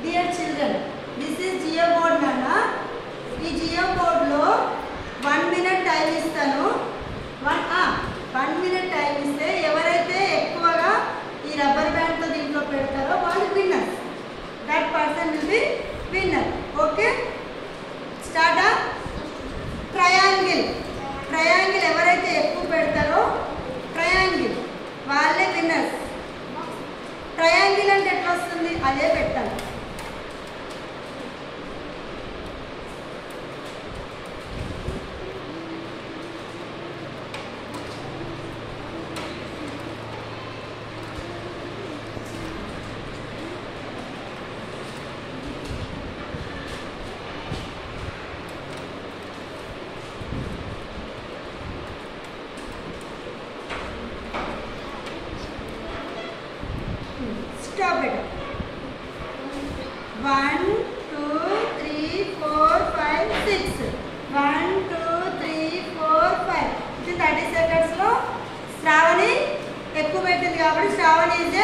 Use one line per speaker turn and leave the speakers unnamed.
Dear children, this is Geo board nana. ఈ జియో బోర్డ్లో 1 minute time ఇస్తాను. 1 minute టైం ఇస్తే ఎవరైతే ఎక్కువగా ఈ రబ్బర్ బ్యాండ్తో దీంట్లో పెడతారో వాళ్ళు winner. That person will be winner. Okay, start. Triangle. Triangle ఎవరైతే ఎక్కువ పెడతారో ట్రయాంగిల్ వాళ్ళే విన్నర్స్. ట్రయాంగిల్ అంటే ఎట్లా వస్తుంది? అదే పెట్టాలి. Stop it. 1 2 3 4 5 6. 1 2 3 4 5. 30 seconds లో శ్రావణి ఎక్కువ పెట్టింది కాబట్టి శ్రావణి ఇస్